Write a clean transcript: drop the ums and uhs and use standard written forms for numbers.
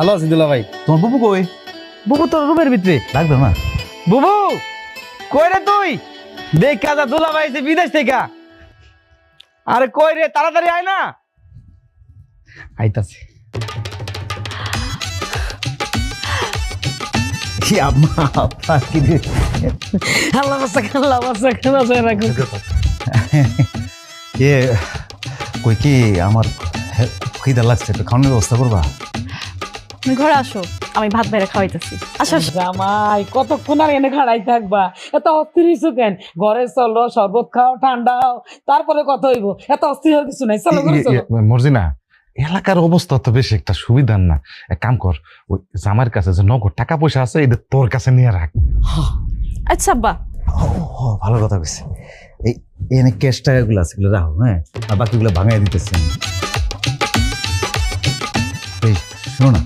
ভালো আছি দুলা ভাই। তোমার বুবু কই? বুবু তোর রুমের ভিতরে। লাগবে না। বুবু কই রে তুই? দেখ কাজা দুলা ভাই এসে বিদেশ থেকে। আরে কই রে, তাড়াতাড়ি আয় না। আইতাছে। কি আম্মা আপা কি রে? আল্লাহ বাসা রাখো। এ কই কি আমার খিদা লাগছে, একটু খাওয়ানোর ব্যবস্থা করবা? তুমি ঘরে আসো, আমি ভাত বাইরে খাওয়াইতেছি। আসো আসো। জামাই কতক্ষণ আর এনে খাড়াই থাকবা? এত অস্থির হইছো কেন? ঘরে চলো, শরবত খাও, ঠান্ডা হও, তারপরে কথা হইব। এত অস্থির হওয়ার কিছু নাই, চলো ঘরে চলো। মর্জিনা, এলাকার অবস্থা তো বেশি একটা সুবিধার না। এক কাম কর, ওই জামাইয়ের কাছে যে নগদ টাকা পয়সা আছে এটা তোর কাছে নিয়ে রাখ। আচ্ছা আব্বা, ও ভালো কথা কইছে। এই এনে ক্যাশ টাকাগুলো আছে, এগুলো রাখো, হ্যাঁ, আর বাকিগুলো ভাঙাই দিতেছি। এই শোনো না,